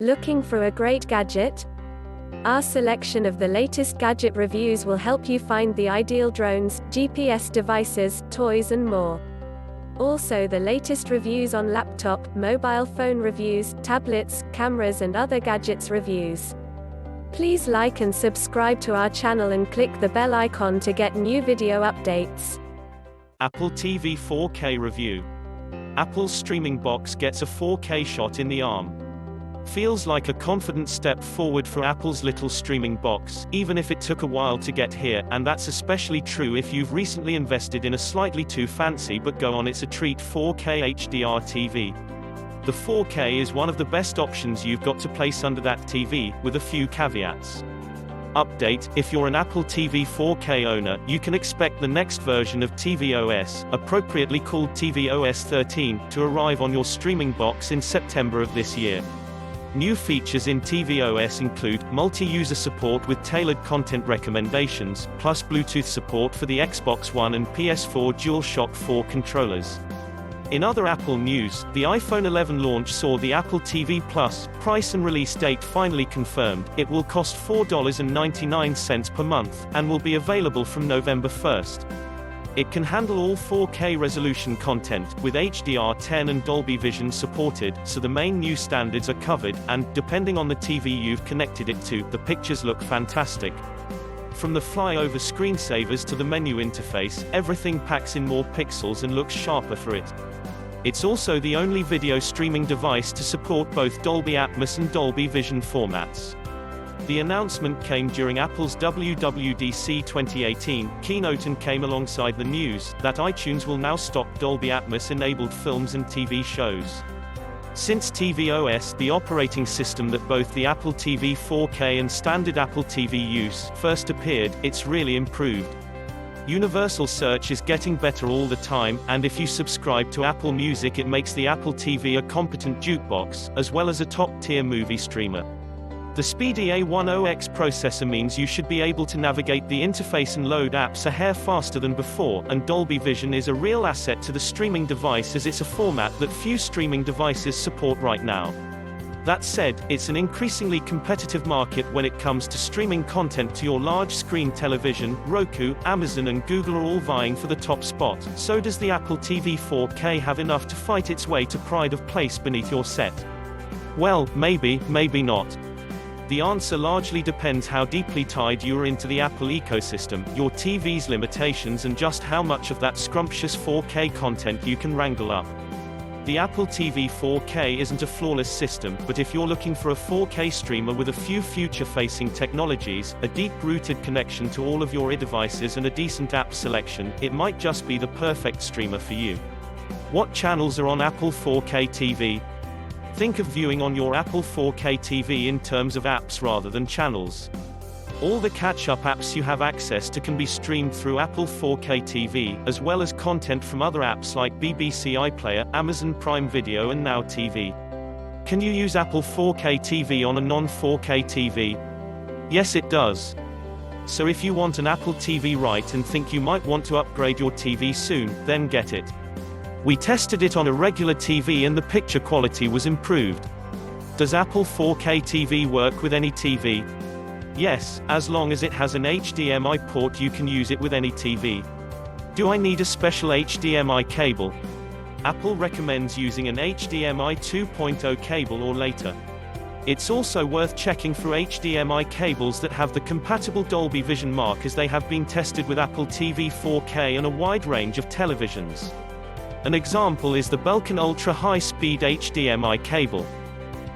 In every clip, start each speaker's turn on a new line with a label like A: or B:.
A: Looking for a great gadget? Our selection of the latest gadget reviews will help you find the ideal drones, GPS devices, toys and more. Also the latest reviews on laptop, mobile phone reviews, tablets, cameras and other gadgets reviews. Please like and subscribe to our channel and click the bell icon to get new video updates.
B: Apple TV 4K review. Apple's streaming box gets a 4K shot in the arm. Feels like a confident step forward for Apple's little streaming box, even if it took a while to get here, and that's especially true if you've recently invested in a slightly too fancy but go on it's a treat 4K HDR TV. The 4K is one of the best options you've got to place under that TV, with a few caveats. Update: if you're an Apple TV 4K owner, you can expect the next version of tvOS, appropriately called tvOS 13, to arrive on your streaming box in September of this year. New features in tvOS include multi-user support with tailored content recommendations, plus Bluetooth support for the Xbox One and PS4 DualShock 4 controllers. In other Apple news, the iPhone 11 launch saw the Apple TV Plus price and release date finally confirmed. It will cost $4.99 per month, and will be available from November 1st. It can handle all 4K resolution content, with HDR10 and Dolby Vision supported, so the main new standards are covered, and, depending on the TV you've connected it to, the pictures look fantastic. From the flyover screensavers to the menu interface, everything packs in more pixels and looks sharper for it. It's also the only video streaming device to support both Dolby Atmos and Dolby Vision formats. The announcement came during Apple's WWDC 2018 keynote and came alongside the news that iTunes will now stock Dolby Atmos-enabled films and TV shows. Since tvOS, the operating system that both the Apple TV 4K and standard Apple TV use, first appeared, it's really improved. Universal search is getting better all the time, and if you subscribe to Apple Music it makes the Apple TV a competent jukebox, as well as a top-tier movie streamer. The speedy A10X processor means you should be able to navigate the interface and load apps a hair faster than before, and Dolby Vision is a real asset to the streaming device as it's a format that few streaming devices support right now. That said, it's an increasingly competitive market when it comes to streaming content to your large-screen television. Roku, Amazon and Google are all vying for the top spot, so does the Apple TV 4K have enough to fight its way to pride of place beneath your set? Well, maybe, maybe not. The answer largely depends how deeply tied you are into the Apple ecosystem, your TV's limitations and just how much of that scrumptious 4K content you can wrangle up. The Apple TV 4K isn't a flawless system, but if you're looking for a 4K streamer with a few future-facing technologies, a deep-rooted connection to all of your devices and a decent app selection, it might just be the perfect streamer for you. What channels are on Apple 4K TV? Think of viewing on your Apple 4K TV in terms of apps rather than channels. All the catch-up apps you have access to can be streamed through Apple 4K TV, as well as content from other apps like BBC iPlayer, Amazon Prime Video and Now TV. Can you use Apple 4K TV on a non-4K TV? Yes, it does. So if you want an Apple TV right and think you might want to upgrade your TV soon, then get it. We tested it on a regular TV and the picture quality was improved. Does Apple 4K TV work with any TV? Yes, as long as it has an HDMI port you can use it with any TV. Do I need a special HDMI cable? Apple recommends using an HDMI 2.0 cable or later. It's also worth checking for HDMI cables that have the compatible Dolby Vision mark, as they have been tested with Apple TV 4K and a wide range of televisions. An example is the Belkin Ultra high-speed HDMI cable.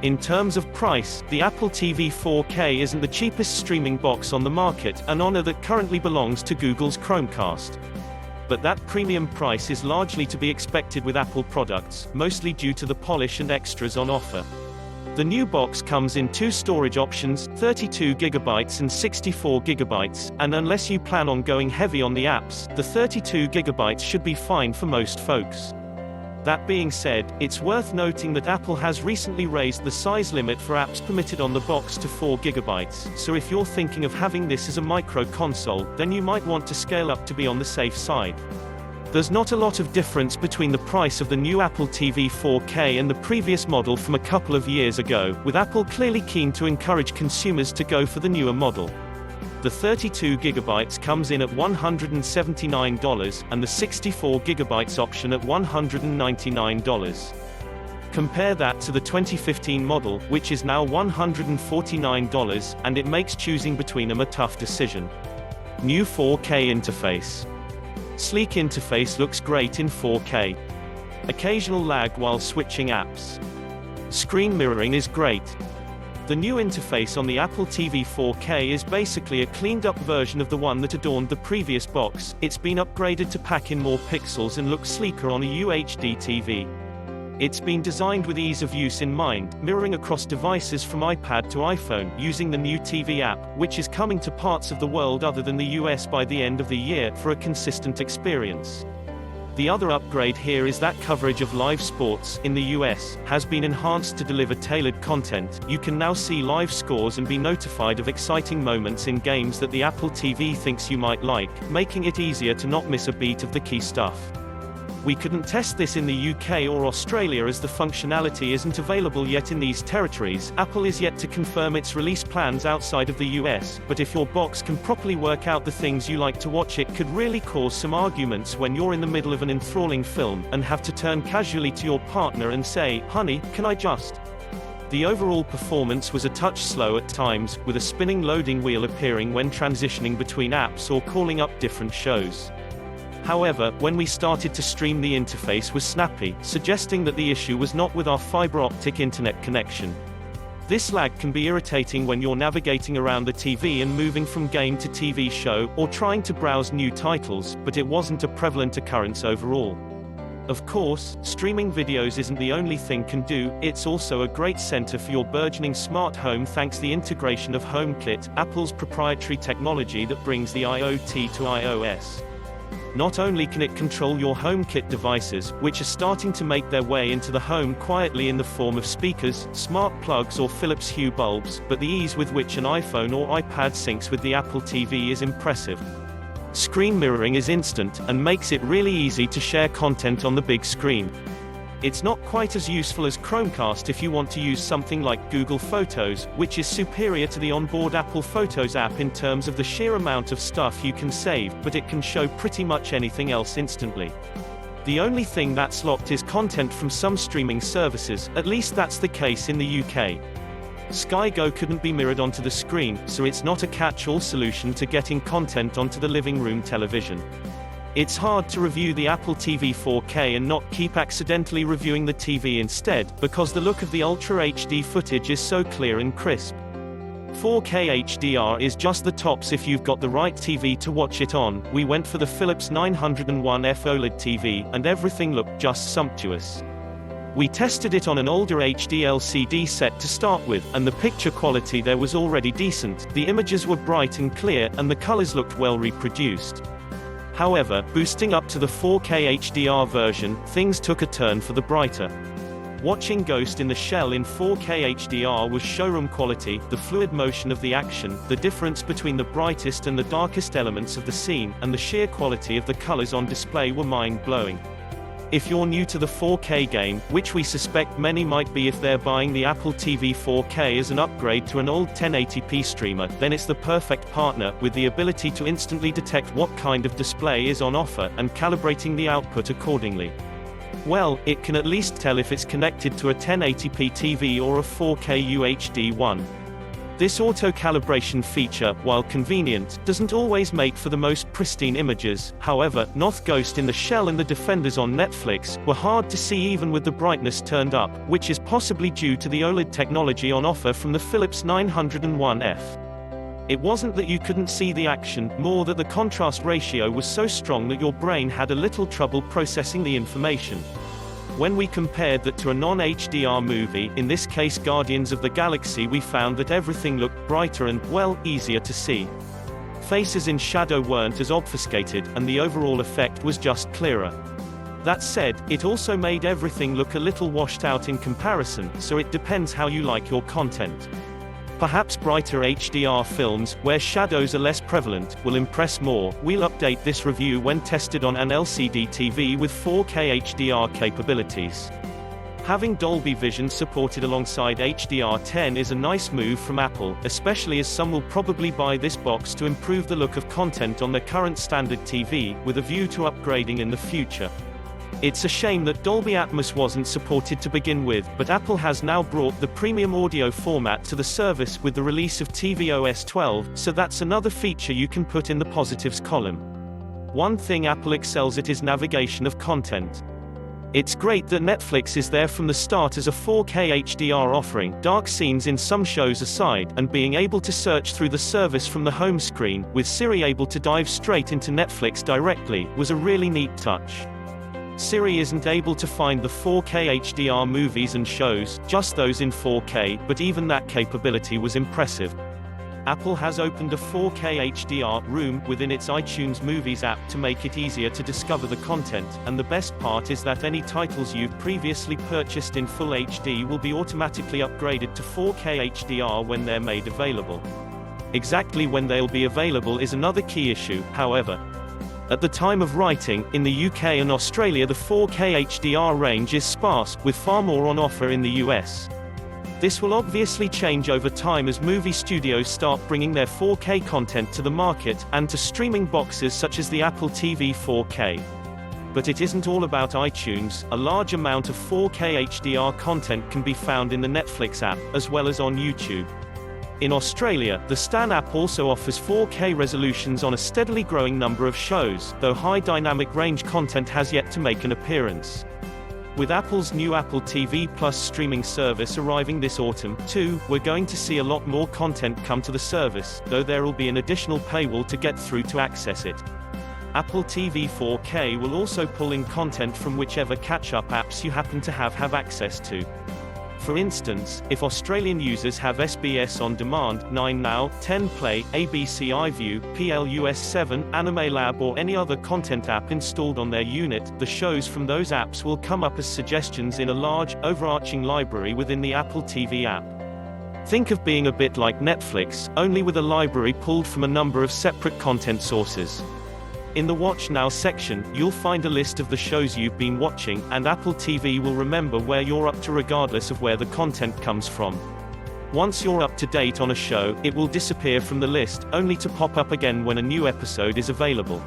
B: In terms of price, the Apple TV 4K isn't the cheapest streaming box on the market, an honor that currently belongs to Google's Chromecast. But that premium price is largely to be expected with Apple products, mostly due to the polish and extras on offer. The new box comes in two storage options, 32GB and 64GB, and unless you plan on going heavy on the apps, the 32GB should be fine for most folks. That being said, it's worth noting that Apple has recently raised the size limit for apps permitted on the box to 4GB, so if you're thinking of having this as a micro console, then you might want to scale up to be on the safe side. There's not a lot of difference between the price of the new Apple TV 4K and the previous model from a couple of years ago, with Apple clearly keen to encourage consumers to go for the newer model. The 32GB comes in at $179, and the 64GB option at $199. Compare that to the 2015 model, which is now $149, and it makes choosing between them a tough decision. New 4K interface. Sleek interface looks great in 4K. Occasional lag while switching apps. Screen mirroring is great. The new interface on the Apple TV 4K is basically a cleaned-up version of the one that adorned the previous box. It's been upgraded to pack in more pixels and look sleeker on a UHD TV. It's been designed with ease of use in mind, mirroring across devices from iPad to iPhone, using the new TV app, which is coming to parts of the world other than the US by the end of the year, for a consistent experience. The other upgrade here is that coverage of live sports, in the US, has been enhanced to deliver tailored content. You can now see live scores and be notified of exciting moments in games that the Apple TV thinks you might like, making it easier to not miss a beat of the key stuff. We couldn't test this in the UK or Australia as the functionality isn't available yet in these territories. Apple is yet to confirm its release plans outside of the US, but if your box can properly work out the things you like to watch, it could really cause some arguments when you're in the middle of an enthralling film, and have to turn casually to your partner and say, "Honey, can I just?" The overall performance was a touch slow at times, with a spinning loading wheel appearing when transitioning between apps or calling up different shows. However, when we started to stream, the interface was snappy, suggesting that the issue was not with our fiber optic internet connection. This lag can be irritating when you're navigating around the TV and moving from game to TV show, or trying to browse new titles, but it wasn't a prevalent occurrence overall. Of course, streaming videos isn't the only thing can do, it's also a great center for your burgeoning smart home thanks to the integration of HomeKit, Apple's proprietary technology that brings the IoT to iOS. Not only can it control your HomeKit devices, which are starting to make their way into the home quietly in the form of speakers, smart plugs or Philips Hue bulbs, but the ease with which an iPhone or iPad syncs with the Apple TV is impressive. Screen mirroring is instant, and makes it really easy to share content on the big screen. It's not quite as useful as Chromecast if you want to use something like Google Photos, which is superior to the onboard Apple Photos app in terms of the sheer amount of stuff you can save, but it can show pretty much anything else instantly. The only thing that's locked is content from some streaming services, at least that's the case in the UK. Sky Go couldn't be mirrored onto the screen, so it's not a catch-all solution to getting content onto the living room television. It's hard to review the Apple TV 4K and not keep accidentally reviewing the TV instead, because the look of the Ultra HD footage is so clear and crisp. 4K HDR is just the tops if you've got the right TV to watch it on. We went for the Philips 901F OLED TV, and everything looked just sumptuous. We tested it on an older HD LCD set to start with, and the picture quality there was already decent. The images were bright and clear, and the colors looked well reproduced. However, boosting up to the 4K HDR version, things took a turn for the brighter. Watching Ghost in the Shell in 4K HDR was showroom quality, the fluid motion of the action, the difference between the brightest and the darkest elements of the scene, and the sheer quality of the colors on display were mind-blowing. If you're new to the 4K game, which we suspect many might be if they're buying the Apple TV 4K as an upgrade to an old 1080p streamer, then it's the perfect partner, with the ability to instantly detect what kind of display is on offer, and calibrating the output accordingly. Well, it can at least tell if it's connected to a 1080p TV or a 4K UHD one. This auto-calibration feature, while convenient, doesn't always make for the most pristine images. However, Noth Ghost in the Shell and The Defenders on Netflix were hard to see even with the brightness turned up, which is possibly due to the OLED technology on offer from the Philips 901F. It wasn't that you couldn't see the action, more that the contrast ratio was so strong that your brain had a little trouble processing the information. When we compared that to a non-HDR movie, in this case Guardians of the Galaxy, we found that everything looked brighter and, well, easier to see. Faces in shadow weren't as obfuscated, and the overall effect was just clearer. That said, it also made everything look a little washed out in comparison, so it depends how you like your content. Perhaps brighter HDR films, where shadows are less prevalent, will impress more. We'll update this review when tested on an LCD TV with 4K HDR capabilities. Having Dolby Vision supported alongside HDR10 is a nice move from Apple, especially as some will probably buy this box to improve the look of content on their current standard TV, with a view to upgrading in the future. It's a shame that Dolby Atmos wasn't supported to begin with, but Apple has now brought the premium audio format to the service with the release of tvOS 12, so that's another feature you can put in the positives column. One thing Apple excels at is navigation of content. It's great that Netflix is there from the start as a 4K HDR offering, dark scenes in some shows aside, and being able to search through the service from the home screen, with Siri able to dive straight into Netflix directly, was a really neat touch. Siri isn't able to find the 4K HDR movies and shows, just those in 4K, but even that capability was impressive. Apple has opened a 4K HDR room within its iTunes Movies app to make it easier to discover the content, and the best part is that any titles you've previously purchased in full HD will be automatically upgraded to 4K HDR when they're made available. Exactly when they'll be available is another key issue, however. At the time of writing, in the UK and Australia the 4K HDR range is sparse, with far more on offer in the US. This will obviously change over time as movie studios start bringing their 4K content to the market, and to streaming boxes such as the Apple TV 4K. But it isn't all about iTunes. A large amount of 4K HDR content can be found in the Netflix app, as well as on YouTube. In Australia, the Stan app also offers 4K resolutions on a steadily growing number of shows, though high dynamic range content has yet to make an appearance. With Apple's new Apple TV Plus streaming service arriving this autumn, too, we're going to see a lot more content come to the service, though there will be an additional paywall to get through to access it. Apple TV 4K will also pull in content from whichever catch-up apps you happen to have access to. For instance, if Australian users have SBS On Demand, 9Now, 10Play, ABC iView, PLUS 7, Anime Lab or any other content app installed on their unit, the shows from those apps will come up as suggestions in a large, overarching library within the Apple TV app. Think of being a bit like Netflix, only with a library pulled from a number of separate content sources. In the Watch Now section, you'll find a list of the shows you've been watching, and Apple TV will remember where you're up to regardless of where the content comes from. Once you're up to date on a show, it will disappear from the list, only to pop up again when a new episode is available.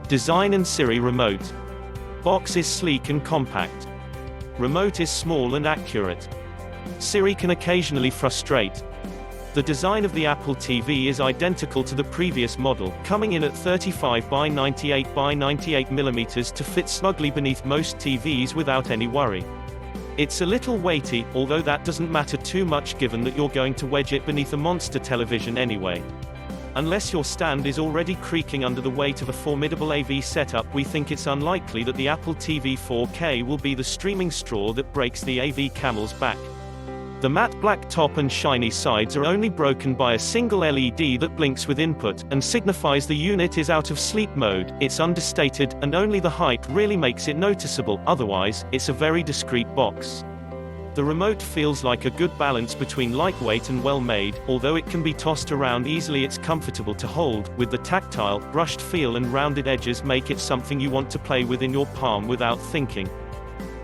B: Design and Siri remote. Box is sleek and compact. Remote is small and accurate. Siri can occasionally frustrate. The design of the Apple TV is identical to the previous model, coming in at 35 by 98 by 98 mm to fit snugly beneath most TVs without any worry. It's a little weighty, although that doesn't matter too much given that you're going to wedge it beneath a monster television anyway. Unless your stand is already creaking under the weight of a formidable AV setup, we think it's unlikely that the Apple TV 4K will be the streaming straw that breaks the AV camel's back. The matte black top and shiny sides are only broken by a single LED that blinks with input, and signifies the unit is out of sleep mode. It's understated, and only the height really makes it noticeable, otherwise, it's a very discreet box. The remote feels like a good balance between lightweight and well-made, although it can be tossed around easily. It's comfortable to hold, with the tactile, brushed feel and rounded edges make it something you want to play with in your palm without thinking.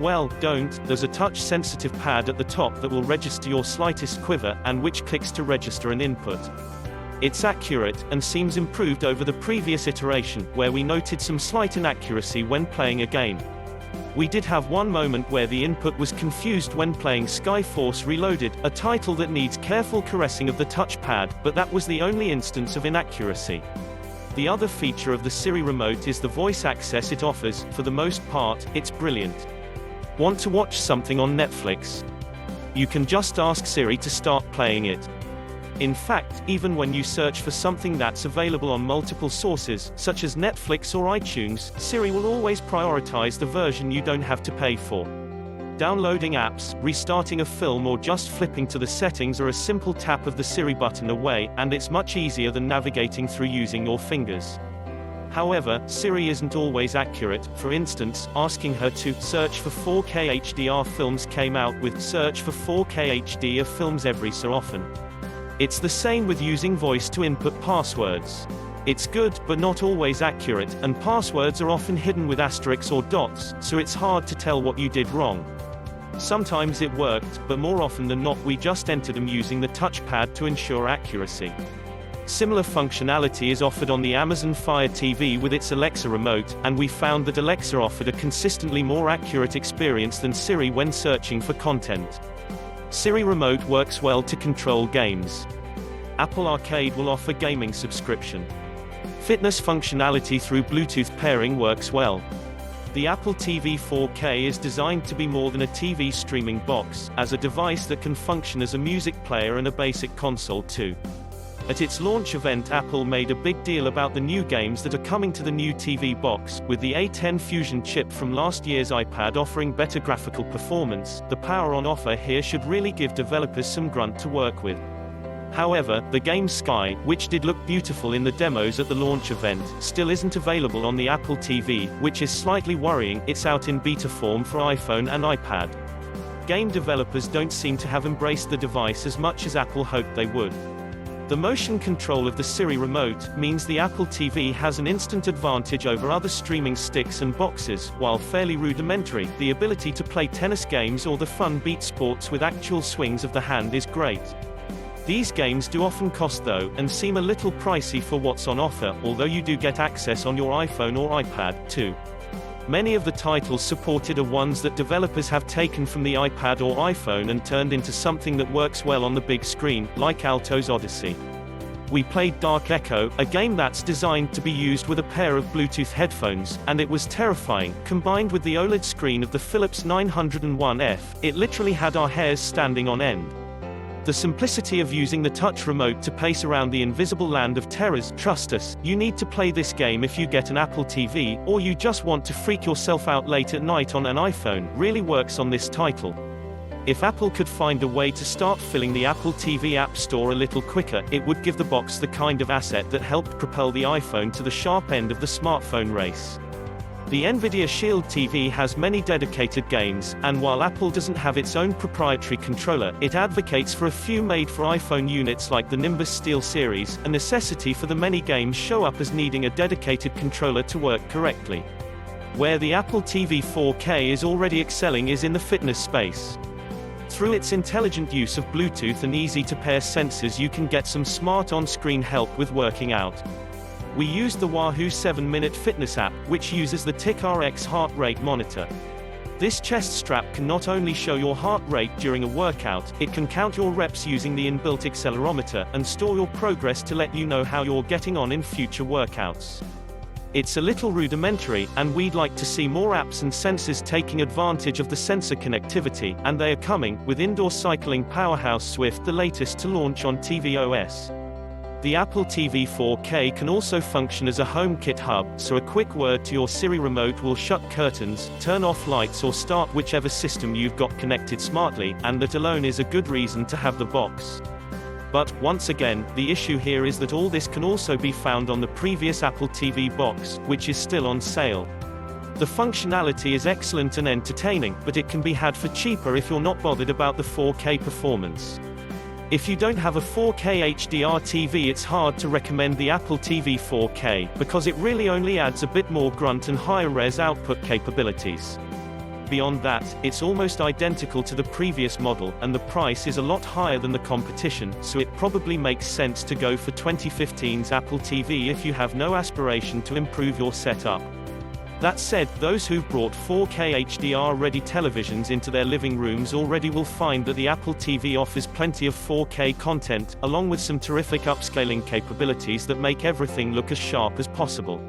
B: Well, don't. There's a touch-sensitive pad at the top that will register your slightest quiver, and which clicks to register an input. It's accurate, and seems improved over the previous iteration, where we noted some slight inaccuracy when playing a game. We did have one moment where the input was confused when playing Skyforce Reloaded, a title that needs careful caressing of the touchpad, but that was the only instance of inaccuracy. The other feature of the Siri remote is the voice access it offers. For the most part, it's brilliant. Want to watch something on Netflix? You can just ask Siri to start playing it. In fact, even when you search for something that's available on multiple sources, such as Netflix or iTunes, Siri will always prioritize the version you don't have to pay for. Downloading apps, restarting a film or just flipping to the settings are a simple tap of the Siri button away, and it's much easier than navigating through using your fingers. However, Siri isn't always accurate. For instance, asking her to search for 4K HDR films came out with search for 4K HDR films every so often. It's the same with using voice to input passwords. It's good, but not always accurate, and passwords are often hidden with asterisks or dots, so it's hard to tell what you did wrong. Sometimes it worked, but more often than not we just entered them using the touchpad to ensure accuracy. Similar functionality is offered on the Amazon Fire TV with its Alexa remote, and we found that Alexa offered a consistently more accurate experience than Siri when searching for content. Siri Remote works well to control games. Apple Arcade will offer gaming subscription. Fitness functionality through Bluetooth pairing works well. The Apple TV 4K is designed to be more than a TV streaming box, as a device that can function as a music player and a basic console too. At its launch event, Apple made a big deal about the new games that are coming to the new TV box, with the A10 Fusion chip from last year's iPad offering better graphical performance. The power on offer here should really give developers some grunt to work with. However, the game Sky, which did look beautiful in the demos at the launch event, still isn't available on the Apple TV, which is slightly worrying. It's out in beta form for iPhone and iPad. Game developers don't seem to have embraced the device as much as Apple hoped they would. The motion control of the Siri remote means the Apple TV has an instant advantage over other streaming sticks and boxes. While fairly rudimentary, the ability to play tennis games or the fun beat sports with actual swings of the hand is great. These games do often cost though, and seem a little pricey for what's on offer, although you do get access on your iPhone or iPad, too. Many of the titles supported are ones that developers have taken from the iPad or iPhone and turned into something that works well on the big screen, like Alto's Odyssey. We played Dark Echo, a game that's designed to be used with a pair of Bluetooth headphones, and it was terrifying. Combined with the OLED screen of the Philips 901F, it literally had our hairs standing on end. The simplicity of using the touch remote to pace around the invisible land of terrors. Trust us, you need to play this game if you get an Apple TV, or you just want to freak yourself out late at night on an iPhone. Really works on this title. If Apple could find a way to start filling the Apple TV App Store a little quicker, it would give the box the kind of asset that helped propel the iPhone to the sharp end of the smartphone race. The NVIDIA Shield TV has many dedicated games, and while Apple doesn't have its own proprietary controller, it advocates for a few made for iPhone units like the Nimbus Steel series. A necessity for the many games show up as needing a dedicated controller to work correctly. Where the Apple TV 4K is already excelling is in the fitness space. Through its intelligent use of Bluetooth and easy-to-pair sensors, you can get some smart on-screen help with working out. We used the Wahoo 7-Minute Fitness app, which uses the TickRx heart rate monitor. This chest strap can not only show your heart rate during a workout, it can count your reps using the inbuilt accelerometer, and store your progress to let you know how you're getting on in future workouts. It's a little rudimentary, and we'd like to see more apps and sensors taking advantage of the sensor connectivity, and they are coming, with indoor cycling powerhouse Zwift the latest to launch on tvOS. The Apple TV 4K can also function as a HomeKit hub, so a quick word to your Siri remote will shut curtains, turn off lights or start whichever system you've got connected smartly, and that alone is a good reason to have the box. But, once again, the issue here is that all this can also be found on the previous Apple TV box, which is still on sale. The functionality is excellent and entertaining, but it can be had for cheaper if you're not bothered about the 4K performance. If you don't have a 4K HDR TV, it's hard to recommend the Apple TV 4K, because it really only adds a bit more grunt and higher res output capabilities. Beyond that, it's almost identical to the previous model, and the price is a lot higher than the competition, so it probably makes sense to go for 2015's Apple TV if you have no aspiration to improve your setup. That said, those who've brought 4K HDR-ready televisions into their living rooms already will find that the Apple TV offers plenty of 4K content, along with some terrific upscaling capabilities that make everything look as sharp as possible.